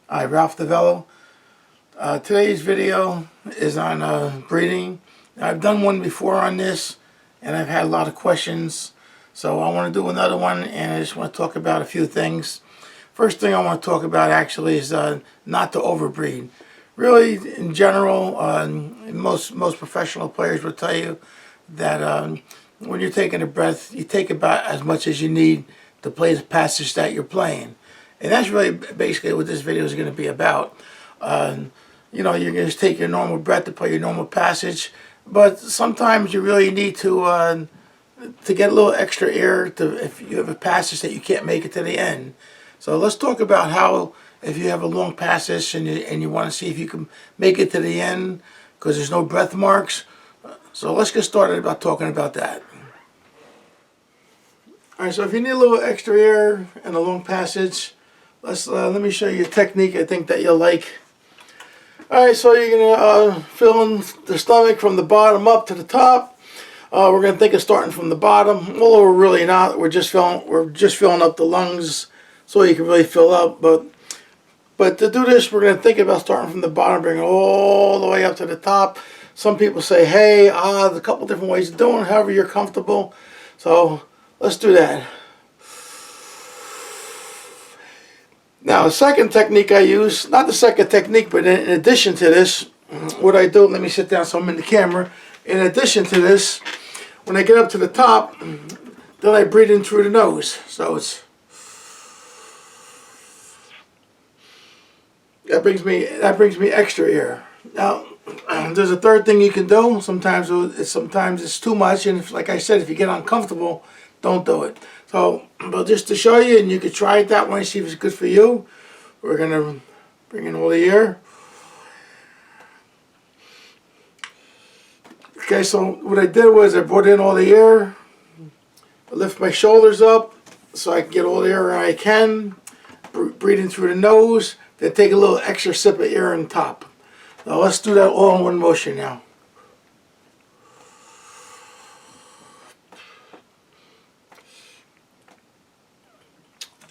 Hi, Ralph Davella. Today's video is on breathing. I've done one before on this, and I've had a lot of questions. So I want to do another one, and I just want to talk about a few things. First thing I want to talk about actually is not to overbreathe. Really, in general, most professional players will tell you that when you're taking a breath, you take about as much as you need to play the passage that you're playing. And that's really basically what this video is going to be about. You know, you're going to just take your normal breath to play your normal passage, but sometimes you really need to get a little extra air to if you have a passage that you can't make it to the end. So let's talk about how if you have a long passage and you want to see if you can make it to the end because there's no breath marks. So let's get started about talking about that. All right, so if you need a little extra air and a long passage, let me show you a technique I think that you'll like. All right, so you're gonna fill in the stomach from the bottom up to the top. We're gonna think of starting from the bottom. Although we're really not. We're just filling up the lungs so you can really fill up. But to do this, we're gonna think about starting from the bottom, bring it all the way up to the top. Some people say, hey, there's a couple different ways of doing it, however you're comfortable. So let's do that. Now, the second technique I use, not the second technique, but in addition to this, what I do, let me sit down so I'm in the camera. In addition to this, when I get up to the top, then I breathe in through the nose. So that brings me extra air. Now, there's a third thing you can do. Sometimes it's too much, and like I said, if you get uncomfortable, don't do it. So, but just to show you, and you can try it that way, see if it's good for you. We're gonna bring in all the air. Okay, so what I did was I brought in all the air. I lift my shoulders up so I can get all the air I can. Breathe in through the nose. Then take a little extra sip of air on top. Now let's do that all in one motion now.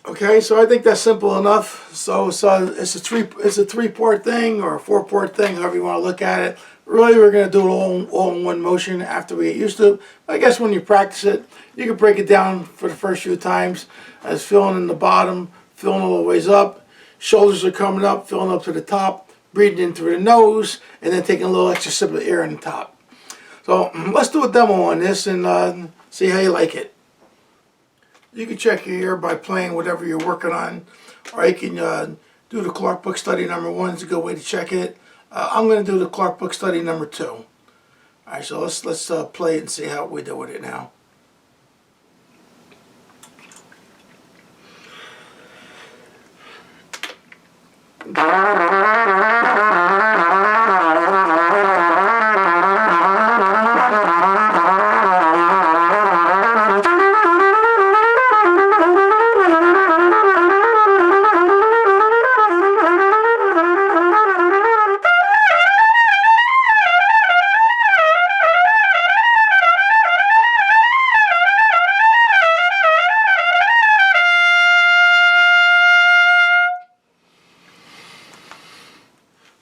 Okay, so I think that's simple enough. So it's a three-part thing or a four-part thing, however you want to look at it. Really, we're going to do it all in one motion after we get used to it. I guess when you practice it, you can break it down for the first few times as filling in the bottom, filling all the ways up. Shoulders are coming up, filling up to the top, breathing in through the nose, and then taking a little extra sip of air on the top. So let's do a demo on this and see how you like it. You can check your ear by playing whatever you're working on, or you can do the Clark Book Study number 1. It's a good way to check it. I'm going to do the Clark Book Study number 2. All right, so let's play it and see how we do with it now.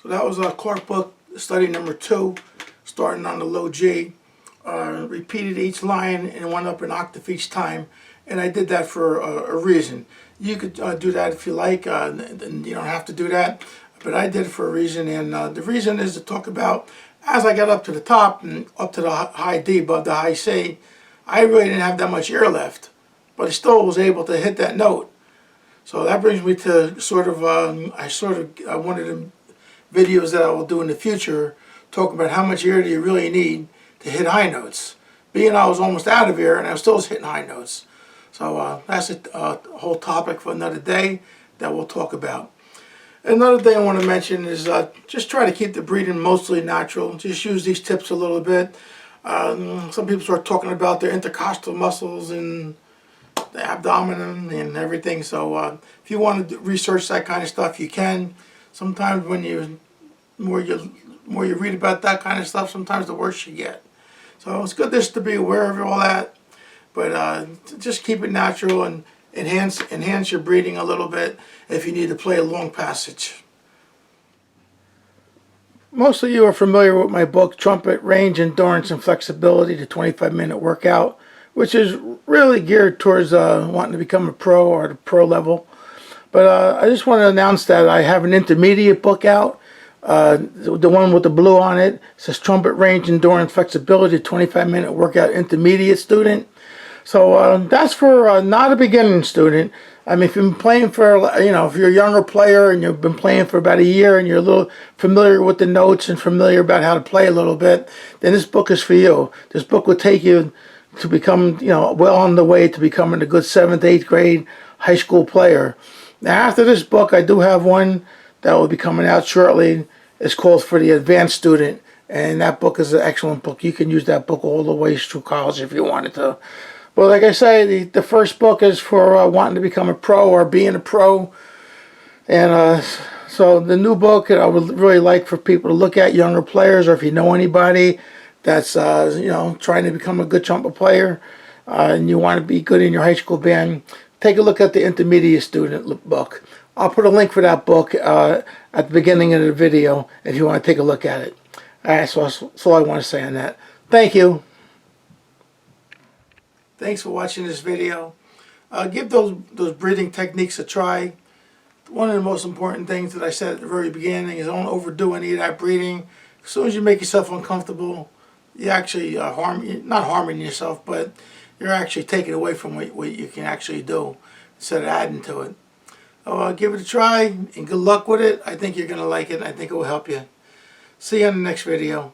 So that was Clark Book Study number 2, starting on the low G. Repeated each line and went up an octave each time, and I did that for a reason. You could do that if you like, and you don't have to do that, but I did it for a reason, and the reason is to talk about as I got up to the top and up to the high D above the high C, I really didn't have that much air left, but I still was able to hit that note. So that brings me to one of the videos that I will do in the future, talk about how much air do you really need to hit high notes. Being I was almost out of air and I still was hitting high notes. So that's a whole topic for another day that we'll talk about. Another thing I want to mention is just try to keep the breathing mostly natural. Just use these tips a little bit. Some people start talking about their intercostal muscles and the abdomen and everything. So if you want to research that kind of stuff, you can. Sometimes when the more you read about that kind of stuff, sometimes the worse you get. So it's good just to be aware of all that, but just keep it natural and enhance your breathing a little bit if you need to play a long passage. Most of you are familiar with my book, Trumpet, Range, Endurance, and Flexibility, the 25-minute workout, which is really geared towards wanting to become a pro or the pro level. But I just want to announce that I have an intermediate book out, the one with the blue on it. It says Trumpet, Range, Endurance, Flexibility, 25-minute workout intermediate student. So that's for not a beginning student. I mean, if you've been playing for, if you're a younger player and you've been playing for about a year and you're a little familiar with the notes and familiar about how to play a little bit, then this book is for you. This book will take you to become, well on the way to becoming a good 7th, 8th grade high school player. Now, after this book, I do have one that will be coming out shortly. It's called For the Advanced Student, and that book is an excellent book. You can use that book all the way through college if you wanted to. But like I say, the first book is for wanting to become a pro or being a pro. And so the new book I would really like for people to look at, younger players, or if you know anybody that's, trying to become a good trumpet player and you want to be good in your high school band, take a look at the intermediate student book. I'll put a link for that book at the beginning of the video if you want to take a look at it. All right, so that's all I want to say on that. Thank you. Thanks for watching this video. Give those breathing techniques a try. One of the most important things that I said at the very beginning is don't overdo any of that breathing. As soon as you make yourself uncomfortable, you actually not harming yourself, but you're actually taking away from what you can actually do instead of adding to it. So give it a try and good luck with it. I think you're going to like it. I think it will help you. See you on the next video.